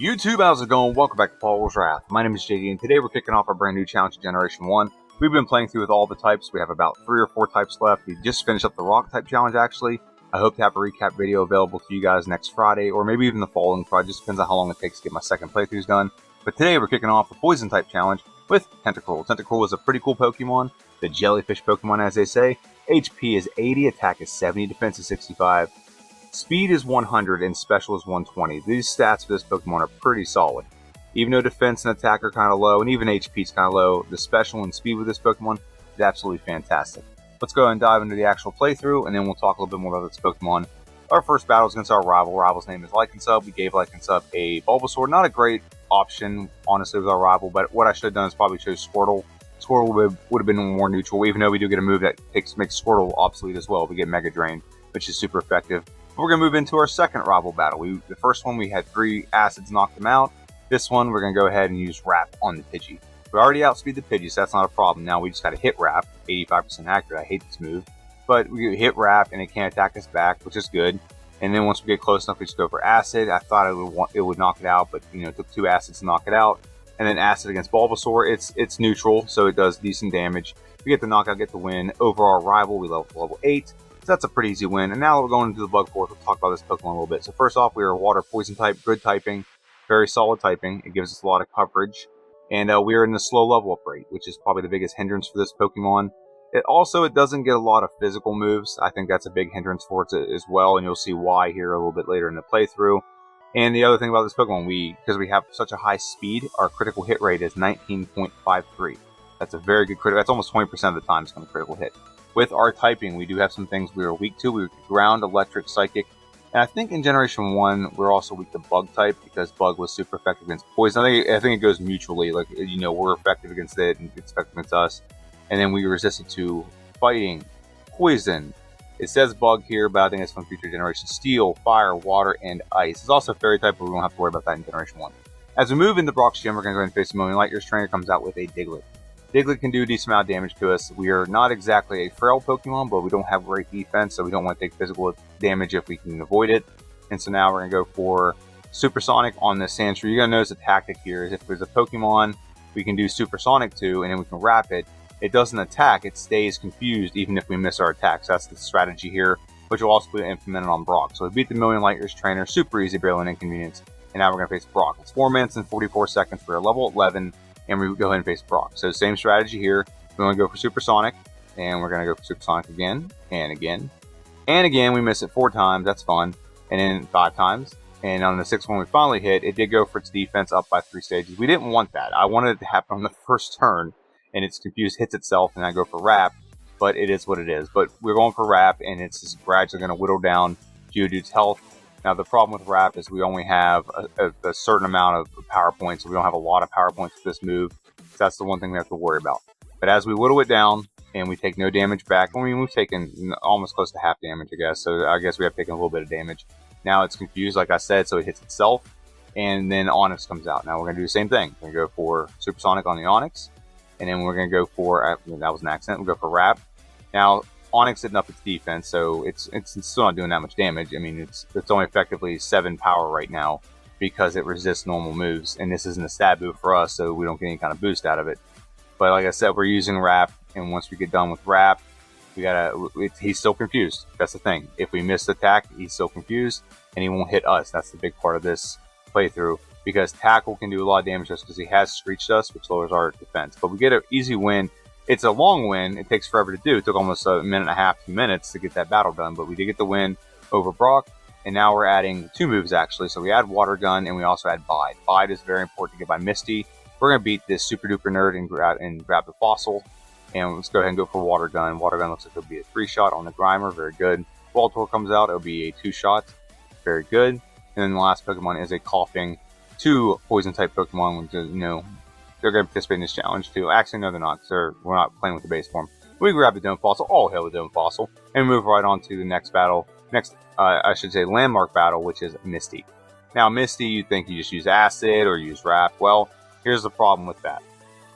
YouTube, how's it going? Welcome back to Paul's Wrath. My name is JD, and today we're kicking off our brand new challenge, Generation 1. We've been playing through with all the types. We have about 3 or 4 types left. We just finished up the rock type challenge, actually. I hope to have a recap video available to you guys next Friday, or maybe even the following Friday. Just depends on how long it takes to get my second playthroughs done. But today we're kicking off the poison type challenge with Tentacruel. Tentacruel is a pretty cool Pokemon, the jellyfish Pokemon as they say. HP is 80, attack is 70, defense is 65. Speed is 100 and special is 120. These stats for this Pokemon are pretty solid. Even though defense and attack are kind of low, and even HP is kind of low, the special and speed with this Pokemon is absolutely fantastic. Let's go ahead and dive into the actual playthrough, and then we'll talk a little bit more about this Pokemon. Our first battle is against our rival. Rival's name is Lycansub. We gave Lycansub a Bulbasaur. Not a great option, honestly, with our rival, but what I should have done is probably chose Squirtle. Squirtle would have been more neutral, even though we do get a move that makes Squirtle obsolete as well. We get Mega Drain, which is super effective. We're going to move into our second rival battle. The first one, we had 3 acids knock them out. This one, we're going to go ahead and use Wrap on the Pidgey. We already outspeed the Pidgey, so that's not a problem. Now we just got to hit Wrap, 85% accurate. I hate this move. But we hit Wrap, and it can't attack us back, which is good. And then once we get close enough, we just go for Acid. I thought it would knock it out, but it took 2 acids to knock it out. And then Acid against Bulbasaur, it's neutral, so it does decent damage. We get the knockout, get the win. Over our rival, we level 8. So that's a pretty easy win. And now we're going into the Bug Force. We'll talk about this Pokemon a little bit. So first off, we are Water Poison type, good typing, very solid typing. It gives us a lot of coverage. And we are in the slow level up rate, which is probably the biggest hindrance for this Pokemon. It doesn't get a lot of physical moves. I think that's a big hindrance for it as well, and you'll see why here a little bit later in the playthrough. And the other thing about this Pokemon, because we have such a high speed, our critical hit rate is 19.53. That's a very good critical. That's almost 20% of the time it's going to critical hit. With our typing, we do have some things we are weak to. We're Ground, Electric, Psychic. And I think in Generation 1, we're also weak to Bug type because Bug was super effective against Poison. I think it goes mutually. Like, we're effective against it and it's effective against us. And then we resisted to Fighting, Poison. It says Bug here, but I think it's from future generations. Steel, Fire, Water, and Ice. It's also Fairy type, but we don't have to worry about that in Generation 1. As we move into Brock's Gym, we're going to go ahead and face a Million Light Years trainer comes out with a Diglett. Diglett can do a decent amount of damage to us. We are not exactly a frail Pokemon, but we don't have great defense, so we don't want to take physical damage if we can avoid it. And so now we're going to go for Supersonic on this Sandshrew. You're going to notice the tactic here is if there's a Pokemon we can do Supersonic to, and then we can wrap it, it doesn't attack, it stays confused even if we miss our attacks. That's the strategy here, which will also be implemented on Brock. So we beat the Million Light Years trainer, super easy, barely an inconvenience. And now we're going to face Brock. It's 4 minutes and 44 seconds. We're level 11. And we go ahead and face Brock. So same strategy here. We want to go for Supersonic, and we're going to go for Supersonic again, and again, and again. We miss it 4 times. That's fun. And then 5 times. And on the 6th one we finally hit, it did go for its defense up by 3 stages. We didn't want that. I wanted it to happen on the first turn, and it's confused, hits itself, and I go for Wrap. But it is what it is. But we're going for Wrap, and it's just gradually going to whittle down Geodude's health. Now, the problem with Wrap is we only have a certain amount of power points, so we don't have a lot of power points with this move. So that's the one thing we have to worry about. But as we whittle it down, and we take no damage back, I mean, we've taken almost close to half damage, I guess. So I guess we have taken a little bit of damage. Now it's confused, like I said, so it hits itself, and then Onix comes out. Now we're going to do the same thing. We're going to go for Supersonic on the Onix, and then we're going to go for, that was an accident, we'll go for Wrap. Now, Onix didn't up its defense, so it's still not doing that much damage. I mean, it's only effectively 7 power right now because it resists normal moves, and this isn't a stab move for us, so we don't get any kind of boost out of it. But like I said, we're using Wrap, and once we get done with Wrap, he's still confused. That's the thing. If we miss the attack, he's still confused, and he won't hit us. That's the big part of this playthrough, because Tackle can do a lot of damage to us because he has Screeched us, which lowers our defense. But we get an easy win. It's a long win. It takes forever to do. It took almost a minute and a half, 2 minutes to get that battle done, but we did get the win over Brock, and now we're adding 2 moves, actually. So we add Water Gun, and we also add Bide. Bide is very important to get by Misty. We're going to beat this super duper nerd and grab the Fossil, and let's go ahead and go for Water Gun. Water Gun looks like it'll be a 3-shot on the Grimer. Very good. Voltorb comes out. It'll be a 2-shot. Very good. And then the last Pokemon is a Coughing 2 Poison-type Pokemon, which is, they're going to participate in this challenge too. Actually, no, they're not, because we're not playing with the base form. We grab the Dome Fossil, all hail the Dome Fossil, and move right on to the next battle. Landmark battle, which is Misty. Now, Misty, you'd think you just use Acid or use Wrap. Well, here's the problem with that.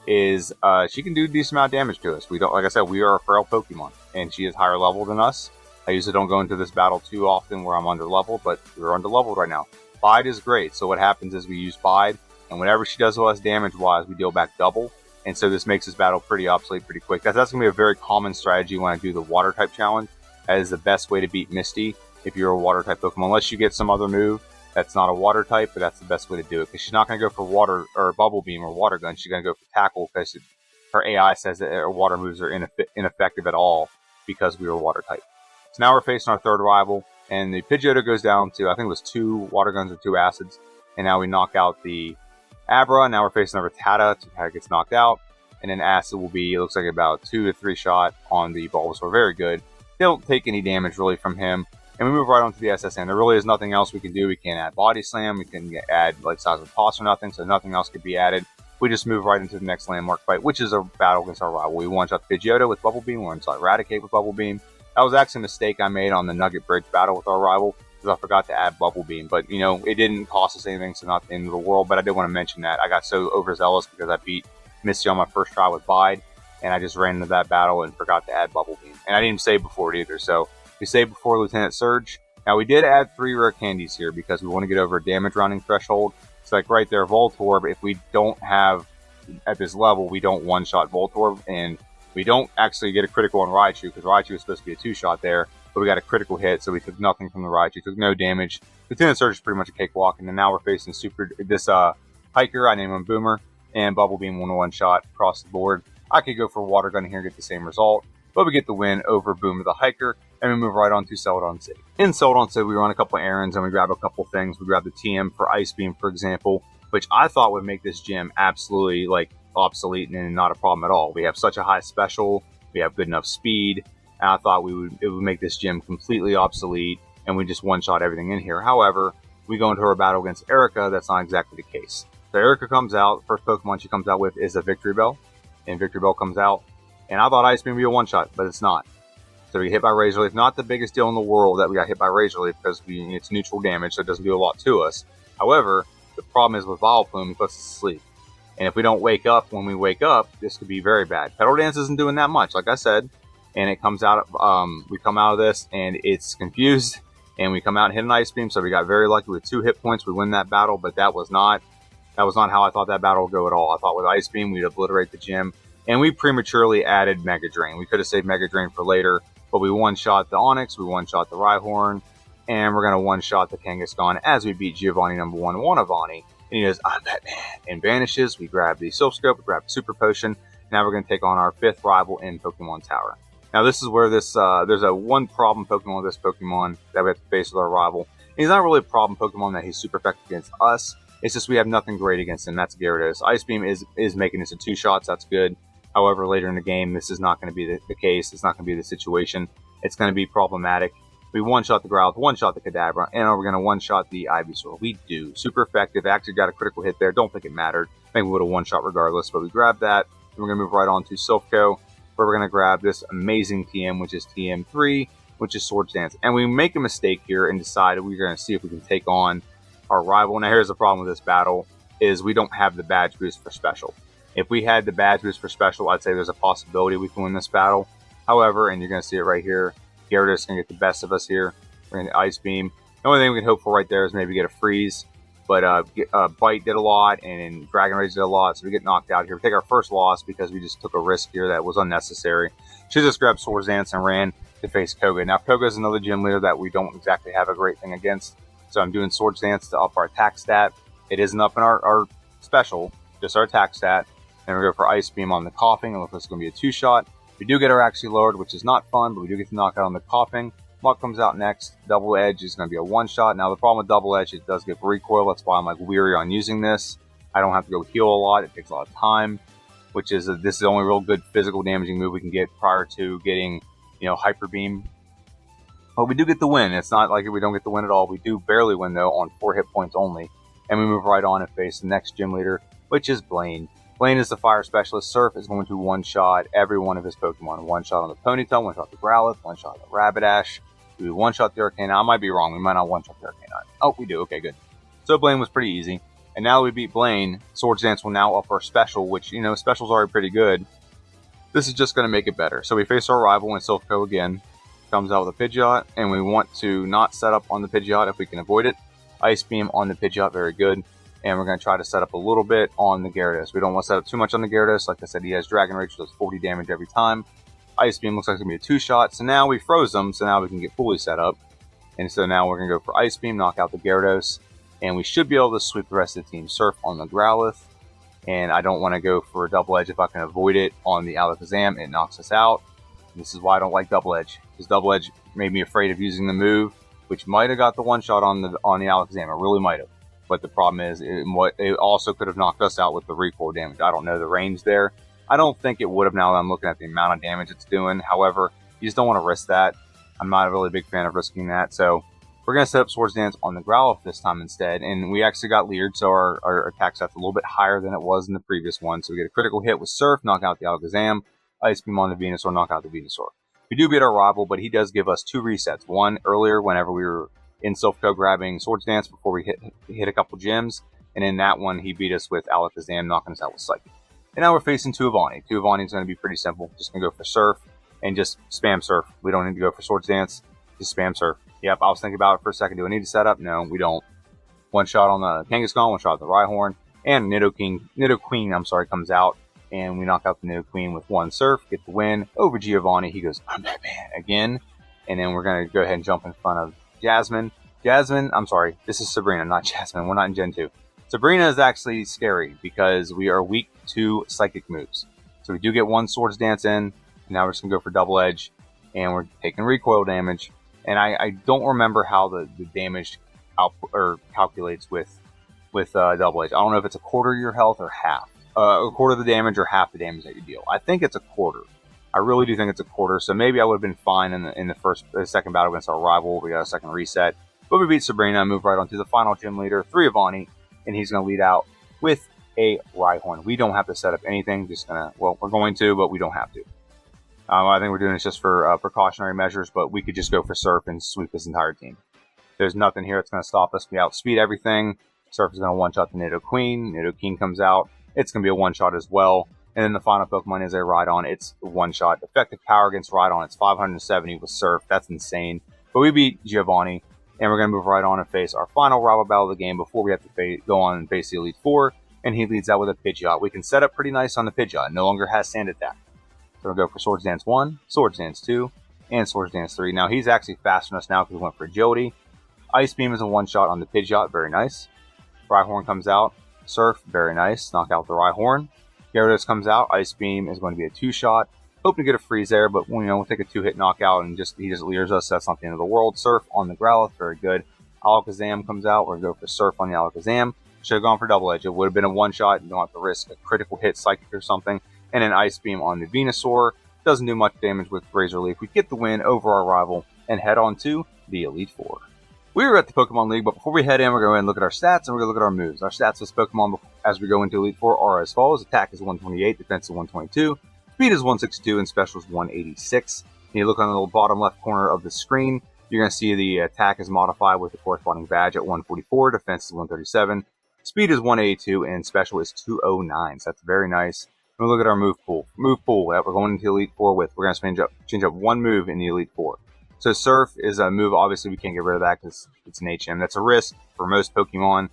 Is she can do a decent amount of damage to us. We don't, like I said, we are a frail Pokemon, and she is higher level than us. I usually don't go into this battle too often where I'm under leveled, but we're under leveled right now. Bide is great. So what happens is we use Bide, and whenever she does to us damage-wise, we deal back double. And so this makes this battle pretty obsolete pretty quick. That's going to be a very common strategy when I do the Water-type challenge. That is the best way to beat Misty if you're a Water-type Pokemon. Unless you get some other move that's not a Water-type, but that's the best way to do it. Because she's not going to go for Water or Bubble Beam or Water Gun. She's going to go for Tackle because her AI says that her Water moves are ineffective at all because we were Water-type. So now we're facing our third rival. And the Pidgeotto goes down to, I think it was 2 Water Guns or 2 Acids. And now we knock out the Abra. Now we're facing our Rattata. Rattata gets knocked out. And then Acid will be, it looks like about 2 to 3 shot on the Bulbasaur. Very good. They don't take any damage really from him. And we move right on to the SSN. There really is nothing else we can do. We can't add Body Slam. We can add like Seismic Toss or nothing. So nothing else could be added. We just move right into the next landmark fight, which is a battle against our rival. We one-shot Pidgeotto with Bubble Beam. We one-shot Eradicate with Bubble Beam. That was actually a mistake I made on the Nugget Bridge battle with our rival, because I forgot to add Bubble Beam. But, you know, it didn't cost us anything, so not the end of the world. But I did want to mention that. I got so overzealous because I beat Misty on my first try with Bide, and I just ran into that battle and forgot to add Bubble Beam. And I didn't save before it either, so we saved before Lieutenant Surge. Now, we did add 3 rare candies here because we want to get over a damage rounding threshold. It's like right there, Voltorb. If we don't have, at this level, we don't one-shot Voltorb, and we don't actually get a critical on Raichu, because Raichu was supposed to be a 2-shot there, but we got a critical hit, so we took nothing from the Raichu, took no damage. Lieutenant Surge is pretty much a cakewalk, and then now we're facing this Hiker, I name him Boomer, and Bubble Beam 1-1-shot across the board. I could go for Water Gun here and get the same result, but we get the win over Boomer the Hiker, and we move right on to Celadon City. In Celadon City, we run a couple errands, and we grab a couple things. We grab the TM for Ice Beam, for example, which I thought would make this gym absolutely, like, obsolete and not a problem at all. We have such a high special, we have good enough speed, and I thought it would make this gym completely obsolete, and we just one-shot everything in here. However, we go into our battle against Erica. That's not exactly the case. So Erica comes out, the first Pokemon she comes out with is a Victory Bell, and Victory Bell comes out, and I thought Ice Beam would be a one-shot, but it's not. So we get hit by Razor Leaf. Not the biggest deal in the world that we got hit by Razor Leaf, because it's neutral damage, so it doesn't do a lot to us. However, the problem is with Vileplume, he puts us to sleep. And if we don't wake up when we wake up, this could be very bad. Petal Dance isn't doing that much, like I said. And it comes out, we come out of this, and it's confused. And we come out and hit an Ice Beam, so we got very lucky with 2 hit points. We win that battle, but that was not how I thought that battle would go at all. I thought with Ice Beam, we'd obliterate the gym. And we prematurely added Mega Drain. We could have saved Mega Drain for later, but we one-shot the Onix, we one-shot the Rhyhorn, and we're going to one-shot the Kangaskhan as we beat Giovanni #1 Wanavani. And he goes, I'm Batman, and vanishes. We grab the Silph Scope, we grab the Super Potion. Now we're going to take on our 5th rival in Pokemon Tower. Now this is where there's a one problem Pokemon with this Pokemon that we have to face with our rival. And he's not really a problem Pokemon that he's super effective against us. It's just we have nothing great against him. That's Gyarados. Ice Beam is making this a 2-shots. That's good. However, later in the game, this is not going to be the case. It's not going to be the situation. It's going to be problematic. We one-shot the Growlithe, one-shot the Kadabra, and we're going to one-shot the Ivysaur. We do. Super effective. Actually got a critical hit there. Don't think it mattered. I think we would have one-shot regardless, but we grabbed that. And we're going to move right on to Silphco, where we're going to grab this amazing TM, which is TM3, which is Swords Dance. And we make a mistake here and decide we're going to see if we can take on our rival. Now, here's the problem with this battle, is we don't have the badge boost for special. If we had the badge boost for special, I'd say there's a possibility we can win this battle. However, and you're going to see it right here, Gyarados is going to get the best of us here. We're going to Ice Beam. The only thing we can hope for right there is maybe get a Freeze. But Bite did a lot, and Dragon Rage did a lot, so we get knocked out here. We take our first loss because we just took a risk here that was unnecessary. She just grabbed Swords Dance and ran to face Koga. Now, Koga is another gym leader that we don't exactly have a great thing against. So I'm doing Swords Dance to up our attack stat. It isn't up in our special, just our attack stat. Then we go for Ice Beam on the Coughing. It looks like it's going to be a 2-shot. We do get our actually lowered, which is not fun, but we do get the knockout on the Coughing. Muck comes out next. Double Edge is going to be a 1-shot. Now, the problem with Double Edge, it does get recoil. That's why I'm like weary on using this. I don't have to go heal a lot. It takes a lot of time, which is this is the only real good physical damaging move we can get prior to getting, Hyper Beam. But we do get the win. It's not like we don't get the win at all. We do barely win, though, on 4 hit points only. And we move right on and face the next gym leader, which is Blaine. Blaine is the Fire Specialist. Surf is going to one-shot every one of his Pokemon. One-shot on the Ponyta, one-shot the Growlithe, one-shot the Rapidash. Do we one-shot the Arcanine? I might be wrong. We might not one-shot the Arcanine. Oh, we do. Okay, good. So Blaine was pretty easy. And now that we beat Blaine, Swords Dance will now up our special, which, special's already pretty good. This is just going to make it better. So we face our rival in Silphco again. Comes out with a Pidgeot, and we want to not set up on the Pidgeot if we can avoid it. Ice Beam on the Pidgeot, very good. And we're going to try to set up a little bit on the Gyarados. We don't want to set up too much on the Gyarados. Like I said, he has Dragon Rage, which does 40 damage every time. Ice Beam looks like it's going to be a 2-shot. So now we froze them, so now we can get fully set up. And so now we're going to go for Ice Beam, knock out the Gyarados. And we should be able to sweep the rest of the team. Surf on the Growlithe. And I don't want to go for a Double Edge if I can avoid it on the Alakazam. It knocks us out. This is why I don't like Double Edge, because Double Edge made me afraid of using the move, which might have got the 1-shot on the Alakazam. It really might have. But the problem is, it also could have knocked us out with the recoil damage. I don't know the range there. I don't think it would have now that I'm looking at the amount of damage it's doing. However, you just don't want to risk that. I'm not a really big fan of risking that. So we're going to set up Swords Dance on the Growlithe this time instead. And we actually got leered, so our attack set's a little bit higher than it was in the previous one. So we get a critical hit with Surf, knock out the Alakazam. Ice Beam on the Venusaur, knock out the Venusaur. We do beat our rival, but he does give us 2 resets. One earlier whenever we were in Silph grabbing Swords Dance before we hit a couple gyms. And in that one, he beat us with Alakazam, knocking us out with Psychic. And now we're facing Tuavani. Tuavani is going to be pretty simple. Just going to go for Surf and just spam Surf. We don't need to go for Swords Dance. Just spam Surf. Yep, I was thinking about it for a second. Do I need to set up? No, we don't. 1-shot on the Kangaskhan, 1-shot on the Rhyhorn. And Nidoqueen, comes out. And we knock out the Nidoqueen with 1 Surf, get the win over Giovanni. He goes, I'm Batman again. And then we're going to go ahead and jump in front of Jasmine. This is Sabrina, not Jasmine. We're not in Gen 2. Sabrina is actually scary because we are weak to Psychic moves. So we do get 1 Swords Dance in. And now we're just going to go for Double Edge. And we're taking recoil damage. And I don't remember how the damage calculates with Double Edge. I don't know if it's a quarter your health or half. A quarter of the damage or half the damage that you deal. I think it's a quarter. I really do think it's a quarter. So maybe I would have been fine in the second battle against our rival. We got a second reset. But we beat Sabrina, move right on to the final gym leader, Threavani, and he's going to lead out with a Rhyhorn. We don't have to set up anything. We're going to, but we don't have to. I think we're doing this just for precautionary measures, but we could just go for Surf and sweep this entire team. There's nothing here that's going to stop us. We outspeed everything. Surf is going to 1-shot the Nidoqueen. Nidoqueen comes out. It's going to be a 1-shot as well. And then the final Pokemon is a Rhydon. It's 1-shot. Effective power against Rhydon. It's 570 with Surf. That's insane. But we beat Giovanni. And we're going to move right on and face our final rival battle of the game before we have to go on and face the Elite Four. And he leads out with a Pidgeot. We can set up pretty nice on the Pidgeot. No longer has Sand Attack. So we'll go for Swords Dance 1, Swords Dance 2, and Swords Dance 3. Now he's actually faster than us now because we went for Agility. Ice Beam is a 1-shot on the Pidgeot. Very nice. Rhyhorn comes out. Surf, very nice. Knock out the Rhyhorn. Gyarados comes out. Ice Beam is going to be a 2-shot. Hoping to get a freeze there, but we'll take a 2-hit knockout and he just leers us. That's not the end of the world. Surf on the Growlithe, very good. Alakazam comes out. We're going to go for Surf on the Alakazam. Should have gone for Double Edge. It would have been a 1-shot. You don't have to risk a critical hit, Psychic or something. And an Ice Beam on the Venusaur. Doesn't do much damage with Razor Leaf. We get the win over our rival and head on to the Elite Four. We were at the Pokemon League, but before we head in, we're going to go ahead and look at our stats and we're going to look at our moves. Our stats as Pokemon as we go into Elite Four are as follows. Attack is 128, defense is 122, speed is 162, and special is 186. And you look on the little bottom left corner of the screen, you're going to see the attack is modified with the corresponding badge at 144, defense is 137, speed is 182, and special is 209. So that's very nice. And we look at our move pool. Move pool that we're going into Elite Four with. We're going to change up 1 move in the Elite Four. So Surf is a move, obviously we can't get rid of that because it's an HM. That's a risk for most Pokemon.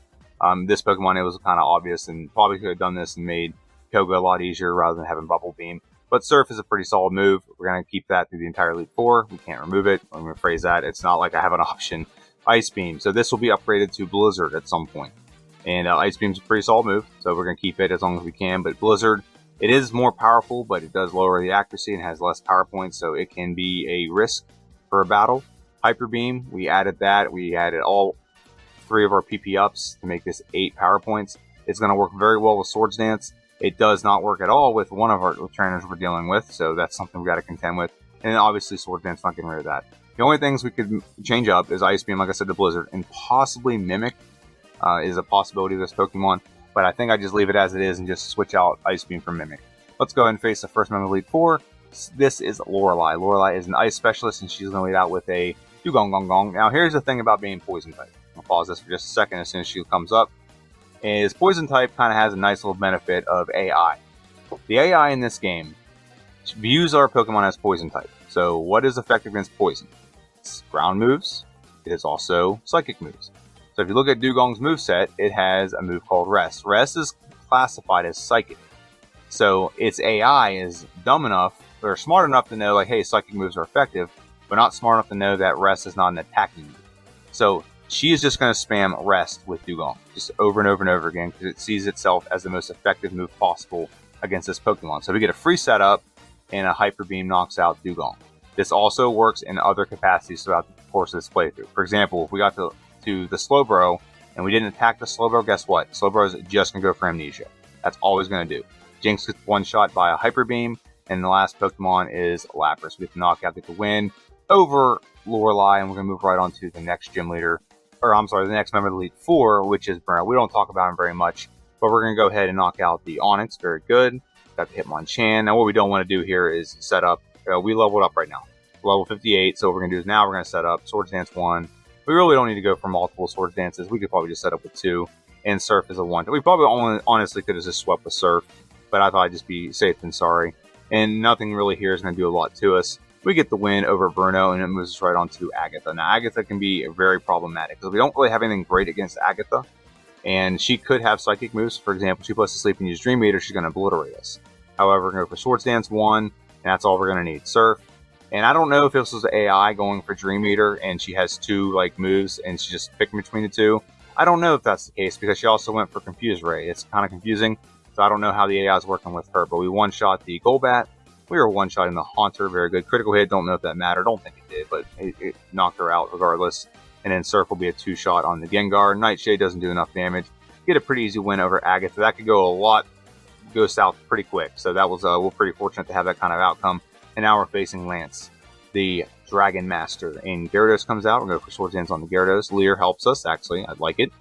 This Pokemon, it was kind of obvious and probably could have done this and made Koga a lot easier rather than having Bubble Beam. But Surf is a pretty solid move. We're going to keep that through the entire Elite Four. We can't remove it. I'm going to phrase that. It's not like I have an option. Ice Beam. So this will be upgraded to Blizzard at some point. And Ice Beam's a pretty solid move, so we're going to keep it as long as we can. But Blizzard, it is more powerful, but it does lower the accuracy and has less power points, so it can be a risk for a battle. Hyper Beam, we added that. We added all 3 of our PP ups to make this 8 power points. It's going to work very well with Swords Dance. It does not work at all with one of our trainers we're dealing with, so that's something we got to contend with. And then obviously Swords Dance, not getting rid of that. The only things we could change up is Ice Beam, like I said, to Blizzard, and possibly Mimic is a possibility of this Pokemon. But I think I just leave it as it is and just switch out Ice Beam for Mimic. Let's go ahead and face the first member of Elite Four. This is Lorelei. Lorelei is an ice specialist, and she's going to lead out with a Dugong. Now, here's the thing about being poison type. I'll pause this for just a second as soon as she comes up. Is poison type kind of has a nice little benefit of AI. The AI in this game views our Pokemon as poison type. So, what is effective against poison? It's ground moves. It is also psychic moves. So if you look at Dugong's moveset, it has a move called Rest. Rest is classified as Psychic. So its AI is dumb enough, or smart enough to know, like, hey, Psychic moves are effective, but not smart enough to know that Rest is not an attacking move. So she is just going to spam Rest with Dugong, just over and over and over again, because it sees itself as the most effective move possible against this Pokemon. So we get a free setup, and a Hyper Beam knocks out Dugong. This also works in other capacities throughout the course of this playthrough. For example, if we got to the Slowbro, and we didn't attack the Slowbro, guess what? Slowbro is just going to go for Amnesia. That's all he's going to do. Jinx gets one shot by a Hyper Beam, and the last Pokemon is Lapras. We get to knock out the win over Lorelei, and we're going to move right on to the next gym leader, or I'm sorry, the next member of the Elite Four, which is Bruno. We don't talk about him very much, but we're going to go ahead and knock out the Onix. Very good. Got the Hitmonchan. Now what we don't want to do here is set up, we leveled up right now. Level 58, so what we're going to do is now we're going to set up Swords Dance 1. We really don't need to go for multiple Swords Dances. We could probably just set up with 2, and Surf is a 1. We probably honestly could have just swept with Surf, but I thought I'd just be safe than sorry. And nothing really here is going to do a lot to us. We get the win over Bruno, and it moves us right on to Agatha. Now, Agatha can be very problematic, because we don't really have anything great against Agatha, and she could have Psychic moves. For example, she puts us to sleep and use Dream Eater, she's going to obliterate us. However, we're going to go for Swords Dance 1, and that's all we're going to need. Surf. And I don't know if this was AI going for Dream Eater, and she has 2 like moves, and she's just picking between the 2. I don't know if that's the case, because she also went for Confuse Ray. It's kind of confusing, so I don't know how the AI is working with her. But we one-shot the Golbat. We were one-shotting the Haunter. Very good. Critical hit. Don't know if that mattered. Don't think it did, but it knocked her out regardless. And then Surf will be a 2-shot on the Gengar. Nightshade doesn't do enough damage. Get a pretty easy win over Agatha. That could go south pretty quick. So that was we're pretty fortunate to have that kind of outcome. And now we're facing Lance, the Dragon Master. And Gyarados comes out. We're going to go for Swords Dance on the Gyarados. Leer helps us, actually. I like it.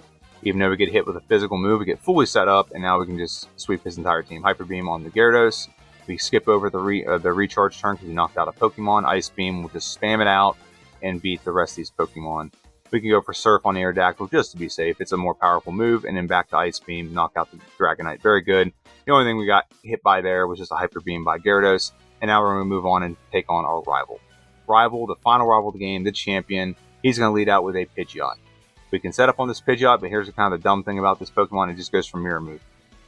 Even though we get hit with a physical move, we get fully set up, and now we can just sweep his entire team. Hyper Beam on the Gyarados. We skip over the recharge turn because we knocked out a Pokemon. Ice Beam, we'll just spam it out and beat the rest of these Pokemon. We can go for Surf on Aerodactyl just to be safe. It's a more powerful move, and then back to Ice Beam, knock out the Dragonite. Very good. The only thing we got hit by there was just a Hyper Beam by Gyarados, and now we're going to move on and take on our rival. The final rival of the game, the champion. He's going to lead out with a Pidgeot. We can set up on this Pidgeot, but here's the kind of the dumb thing about this Pokemon. It just goes for Mirror Move.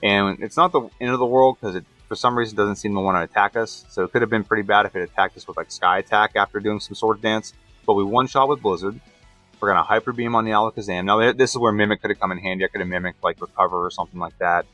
And it's not the end of the world, because it, for some reason, doesn't seem to want to attack us. So it could have been pretty bad if it attacked us with like Sky Attack after doing some Swords Dance. But we one-shot with Blizzard. We're going to Hyper Beam on the Alakazam. Now, this is where Mimic could have come in handy. I could have mimicked like Recover or something like that.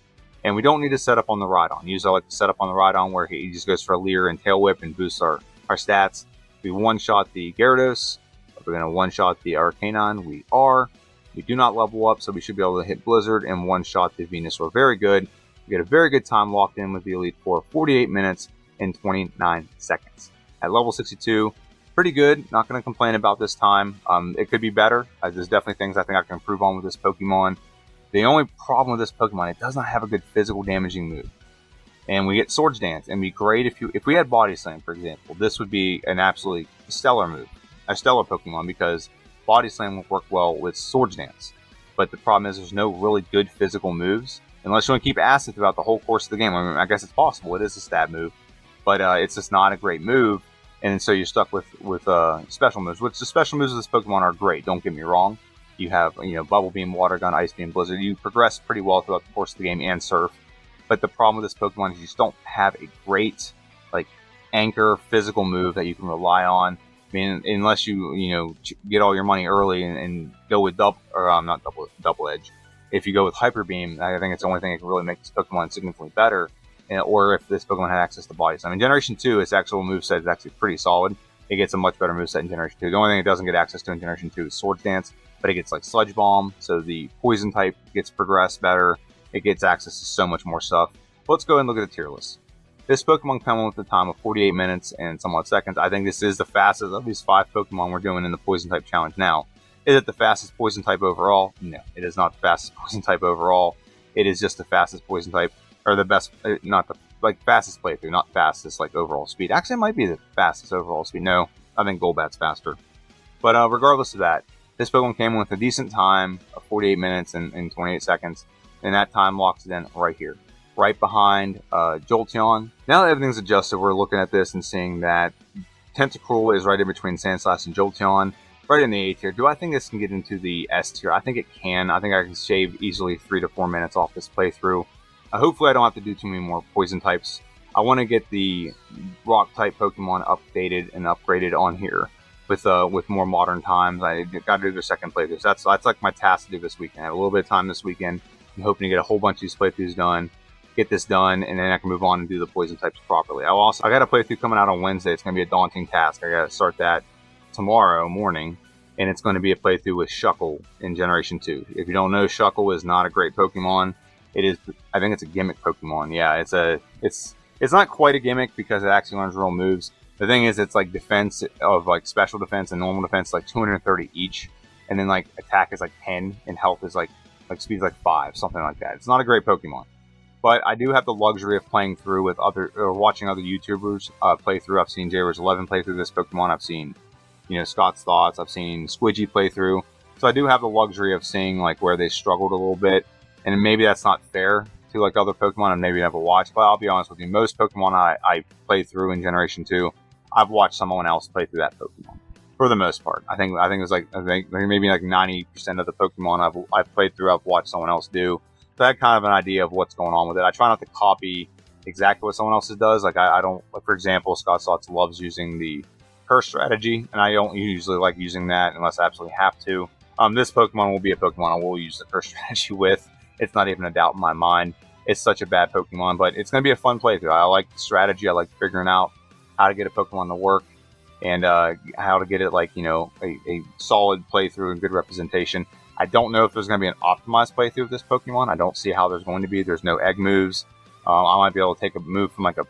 And we don't need to set up on the Rhydon. Usually I like to set up on the Rhydon where he just goes for a Leer and Tail Whip and boosts our stats. We one-shot the Gyarados. We're going to one-shot the Arcanine. We do not level up, so we should be able to hit Blizzard and one-shot the Venusaur. Very good. We get a very good time locked in with the Elite Four. 48 minutes and 29 seconds. At level 62, pretty good. Not going to complain about this time. It could be better. There's definitely things I think I can improve on with this Pokemon. The only problem with this Pokemon, it does not have a good physical damaging move. And we get Swords Dance, and it'd be great if we had Body Slam, for example. This would be an absolutely stellar move, a stellar Pokemon, because Body Slam will work well with Swords Dance. But the problem is there's no really good physical moves, unless you want to keep Acid throughout the whole course of the game. I mean, I guess it's possible. It is a stab move, but it's just not a great move, and so you're stuck with special moves, which the special moves of this Pokemon are great. Don't get me wrong. You have Bubble Beam, Water Gun, Ice Beam, Blizzard. You progress pretty well throughout the course of the game, and Surf. But the problem with this Pokemon is you just don't have a great anchor physical move that you can rely on. I mean, unless you get all your money early and go with double edge. If you go with Hyper Beam, I think it's the only thing that can really make this Pokemon significantly better. Or if this Pokemon had access to Body Slam. In Generation 2, its actual moveset is actually pretty solid. It gets a much better moveset in Generation 2. The only thing it doesn't get access to in Generation 2 is Swords Dance, but it gets like Sludge Bomb, so the Poison type gets progressed better. It gets access to so much more stuff. Let's go and look at the tier list. This Pokemon came with a time of 48 minutes and somewhat seconds. I think this is the fastest of these 5 Pokemon we're doing in the Poison type challenge now. Is it the fastest Poison type overall? No, it is not the fastest Poison type overall. It is just the fastest Poison type, or the best, not the fastest playthrough, not fastest overall speed. Actually, it might be the fastest overall speed. No, I think Golbat's faster. But regardless of that, this Pokemon came in with a decent time of 48 minutes and 28 seconds, and that time locks it in right here, right behind Jolteon. Now that everything's adjusted, we're looking at this and seeing that Tentacruel is right in between Sandslash and Jolteon. right in the A tier. Do I think this can get into the S tier? I think it can. I think I can shave easily 3 to 4 minutes off this playthrough. Hopefully I don't have to do too many more poison types. I want to get the rock type Pokemon updated and upgraded on here with more modern times. I got to do the second playthrough. So that's like my task to do this weekend. I have a little bit of time this weekend. I'm hoping to get a whole bunch of these playthroughs done, get this done, and then I can move on and do the poison types properly. I got a playthrough coming out on Wednesday. It's going to be a daunting task. I got to start that tomorrow morning, and it's going to be a playthrough with Shuckle in Generation 2. If you don't know, Shuckle is not a great Pokemon. It is, I think it's a gimmick Pokemon. Yeah, it's not quite a gimmick because it actually learns real moves. The thing is, it's like defense of like special defense and normal defense like 230 each, and then like attack is like 10 and health is like speed is like 5, something like that. It's not a great Pokemon. But I do have the luxury of playing through with watching other YouTubers play through. I've seen JR's11 play through this Pokemon. I've seen, Scott's Thoughts. I've seen Squidgy play through. So I do have the luxury of seeing like where they struggled a little bit, and maybe that's not fair to like other Pokemon and maybe never watched. But I'll be honest with you, most Pokemon I play through in Generation 2, I've watched someone else play through that Pokemon for the most part. I think it was like maybe like 90% of the Pokemon I've played through, I've watched someone else do. So I had kind of an idea of what's going on with it. I try not to copy exactly what someone else does. Like I don't, like for example, Scott Stotts loves using the curse strategy, and I don't usually like using that unless I absolutely have to. This Pokemon will be a Pokemon I will use the curse strategy with. It's not even a doubt in my mind. It's such a bad Pokemon, but it's going to be a fun playthrough. I like the strategy. I like figuring out how to get a Pokemon to work and how to get it like, a solid playthrough and good representation. I don't know if there's going to be an optimized playthrough of this Pokemon. I don't see how there's going to be. There's no egg moves. I might be able to take a move from like a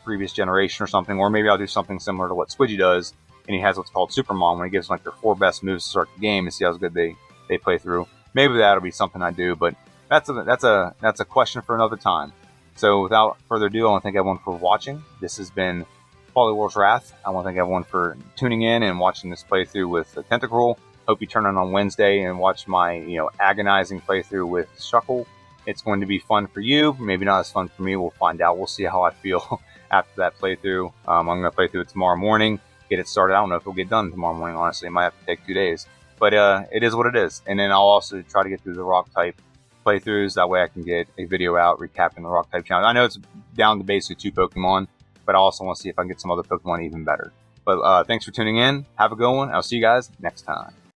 previous generation or something, or maybe I'll do something similar to what Squidgy does, and he has what's called Supermon, when he gives them like their 4 best moves to start the game and see how good they play through. Maybe that'll be something I do, but that's a question for another time. So without further ado, I want to thank everyone for watching. This has been Poliwar's Wrath. I want to thank everyone for tuning in and watching this playthrough with Tentacruel. Hope you turn on Wednesday and watch my agonizing playthrough with Shuckle. It's going to be fun for you, maybe not as fun for me. We'll find out. We'll see how I feel after that playthrough. I'm going to play through it tomorrow morning, get it started. I don't know if it'll get done tomorrow morning, honestly. It might have to take 2 days. But it is what it is. And then I'll also try to get through the rock type playthroughs. That way I can get a video out recapping the rock type challenge. I know it's down to basically 2 Pokemon, but I also want to see if I can get some other Pokemon even better. But thanks for tuning in. Have a good one. I'll see you guys next time.